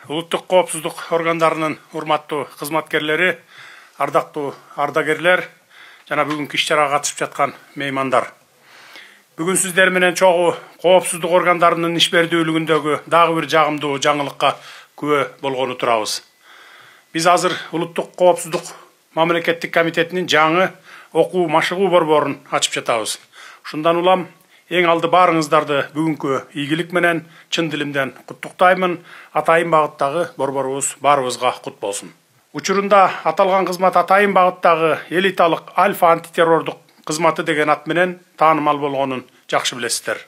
Улуттук коопсуздук органдарынын урматтуу кызматкерлери, ардактуу ардагерлер жана бүгүнкү иш-чарага катышып жаткан меймандар. Бүгүн сиздер менен чогуу коопсуздук органдарынын ишбердүүлүгүндөгү дагы бир жагымдуу жаңылыкка күбө болгону турабыз. Биз азыр Улуттук коопсуздук мамлекеттик комитетинин жаңы окуу машыгуу борборун ачып жатабыз. Ушундан улам эң алды баарыңыздарды бүгүнкү ийгилик менен чын дилимден куттуктаймын. Атайын багыттагы борборубуз баарыбызга кут болсун. Учурунда аталган кызмат атайын багыттагы элиталык альфа антитеррордук кызматы деген ат менен таанымал болгонун жакшы билесиздер.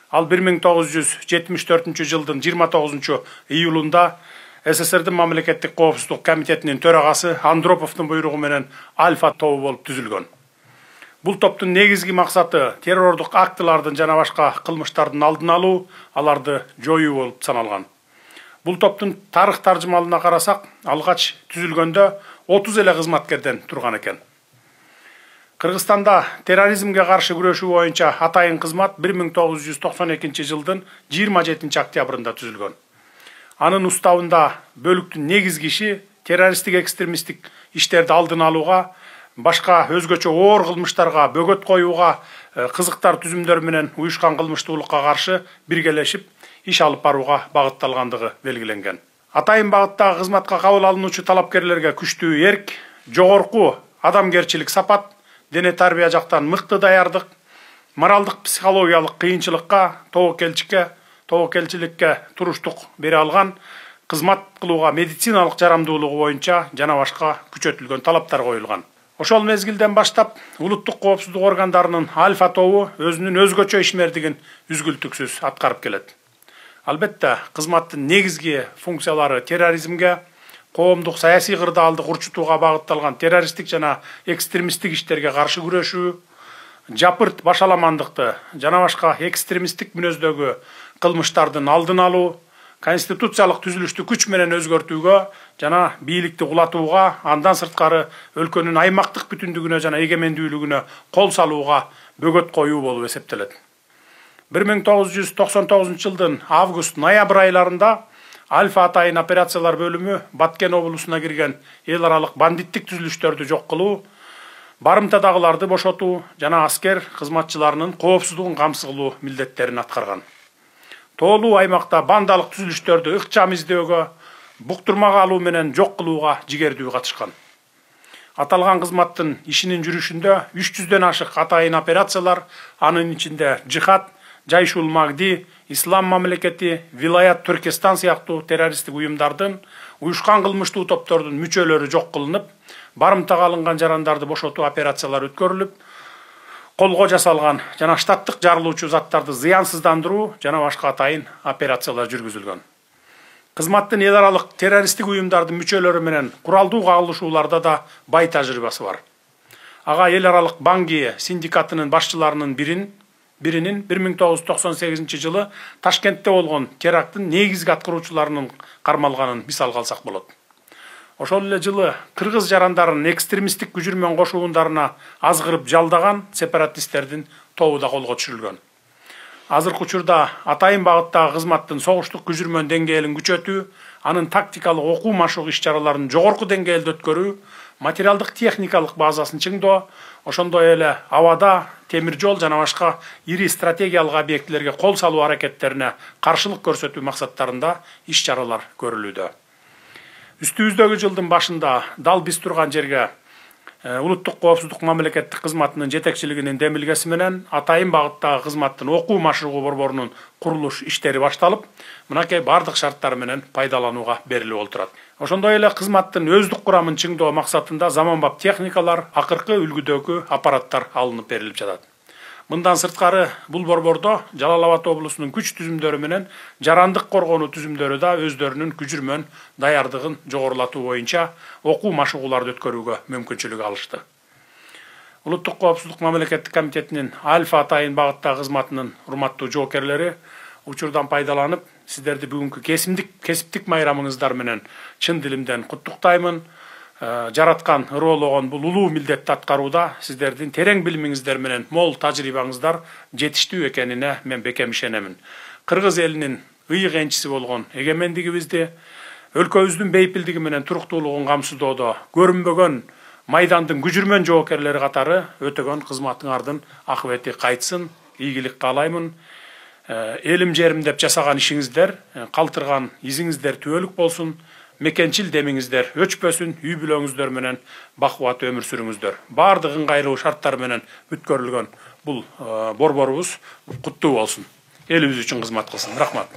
Ал 1974 жылдын 29 июлунда СССРдин мамлекеттик коопсуздук комитетинин төрагасы Андроповдун буйругу менен альфа тобу болуп түзүлгөн. Бул топтун негизги максаты террордук актылардын жана башка кылмыштардын алдын алуу, аларды жоюу болуп саналган. Бул топтун тарых таржымалына карасак, алгач түзүлгөндө 30 эле кызматкерден турган экен. Кыргызстанда терроризмге каршы күрөшүү боюнча атайын кызмат 1992 жылдын 27 октябрында түзүлгөн. Анын уставында бөлүктүн негизги иши террористтик экстремисттик иштерди алдын алууга, башка өзгөчө оор кылмыштарга бөгөт коюуга, кызыктар түзүмдөр менен уюшкан кылмыштуулукка каршы биргелешип иш алып барууга багытталгандыгы белгиленген. Атайын багыттагы кызматка кабыл алынуучу талапкерлерге күчтүү эрк, жогорку адамгерчилик сапат, дене тарбия жактан мыкты даярдык, моралдык психологиялык кыйынчылыкка, тобокелчиликке туруштук бере алган, кызмат кылууга медициналык жарамдуулугу боюнча жана башка күчөтүлгөн талаптар коюлган. Ошол мезгилден баштап улуттук коопсуздук органдарынын альфа тобу өзүнүн өзгөчө ишмердигин үзгүлтүксүз аткарып келет. Албетте, кызматтын негизги функциялары терроризмге, коомдук саясий кырдаалды курчутууга багытталган террористтик жана экстремисттик иштерге каршы күрөшүү, жапырт башаламандыкты жана башка экстремисттик мүнөздөгү кылмыштардын алдын алуу, конституциялык түзүлүштү күч менен өзгөртүүгө жана бийликти кулатууга, андан сырткары өлкөнүн аймактык бүтүндүгүнө жана эгемендүүлүгүнө кол салууга бөгөт коюу болуп эсептелет. 1999 жылдын август-ноябрь айларында Альфа атайын операциялар бөлүмү Баткен облусуна кирген эл аралык бандиттик түзүлүштөрдү жок кылуу, барымтадагыларды бошотуу жана аскер кызматчыларынын коопсуздугун камсыз кылуу милдеттерин аткарган. Тоолуу аймакта бандалык түзүлүштөрдү ыкчам издөөгө, буктурмага алуу менен жок кылууга жигердүү катышкан. Аталган кызматтын ишинин жүрүшүндө 300дөн ашык атайын операциялар, анын ичинде Жихад, Жайшул Магди, Ислам мамлекети, Вилаят Түркестан сыяктуу террористтик уюмдардын, уюшкан кылмыштуу топтордун мүчөлөрү жок кылынып, барымтага алынган жарандарды бошотуу операциялары өткөрүлүп, колго жасалган жана штаттык жарылуучу заттарды зыянсыздандыруу жана башка атайын операциялар жүргүзүлгөн. Кызматтын эл аралык террористтик уюмдардын мүчөлөрү менен куралдуу кагылышууларда да бай тажрыйбасы бар. Ага эл аралык Банги синдикатынын башчыларынын биринин 1998 жылы Ташкентте болгон теракттын негизги аткаруучуларынын кармалганын мисал калсак болот. Ошол эле жылы кыргыз жарандарын экстремисттик күжүрмөн кошуундарына азгырып жалдаган сепаратисттердин тобу да колго түшүрүлгөн. Азыркы учурда атайын багыттагы кызматтын согуштук күжүрмөн деңгээлин күчөтүү, анын тактикалык окуу машыгуу иш-чараларын жогорку деңгээлде өткөрүү, материалдык техникалык базасын чыңдоо, ошондой эле абада, темир жол жана башка ири стратегиялык объектилерге кол салуу аракеттерине каршылык көрсөтүү максаттарында иш-чаралар көрүлүүдө. Үстүбүздөгү жылдын башында дал биз турган жерге Улуттук коопсуздук мамлекеттик кызматынын жетекчилигинин демилгеси менен атайын багыттагы кызматтын окуу машыгуу борборунун курулуш иштери башталып, мынакей бардык шарттар менен пайдаланууга берилип олтурат. Ошондой эле кызматтын өздүк курамын чыңдоо максатында заманбап техникалар, акыркы үлгүдөгү аппараттар алынып берилип жатат. Мындан сырткары бул борбордо Жалал Абад облусунун күч түзүмдөрү менен жарандык коргонуу түзүмдөрү да өздөрүнүн күжүрмөн даярдыгын жогорулатуу боюнча окуу машыгууларды өткөрүүгө мүмкүнчүлүк алышты. Улуттук коопсуздук мамлекеттик комитетинин альфа атайын багыттагы кызматынын урматтуу жоокерлери учурдан пайдаланып, сиздерди бүгүнкү кесиптик майрамыңыздар менен чын дилимден куттуктаймын. Жараткан ырыологон бул улуу милдетти аткарууда сиздердин терең билимиңиздер менен мол тажрыйбаңыздар жетиштүү экенине мен бекем ишенемин. Кыргыз элинин ыйык энчиси болгон эгемендигибизди, өлкөбүздүн бейпилдиги менен туруктуулугун камсыздоодо көрүнбөгөн майдандын күжүрмөн жоокерлери катары өтөгөн кызматыңардын акыбети кайтсын, ийгилик каалаймын. Элим жерим деп жасаган ишиңиздер, калтырган изиңиздер түбөлүк болсун, мекенчил демиңиздер өчпөсүн, үй бүлөңүздөр менен бакубат өмүр сүрүңүздөр. Бардык ыңгайлуу шарттар менен бүткөрүлгөн бул борборубуз куттуу болсун. Элибиз үчүн кызмат кылсын. Рахмат.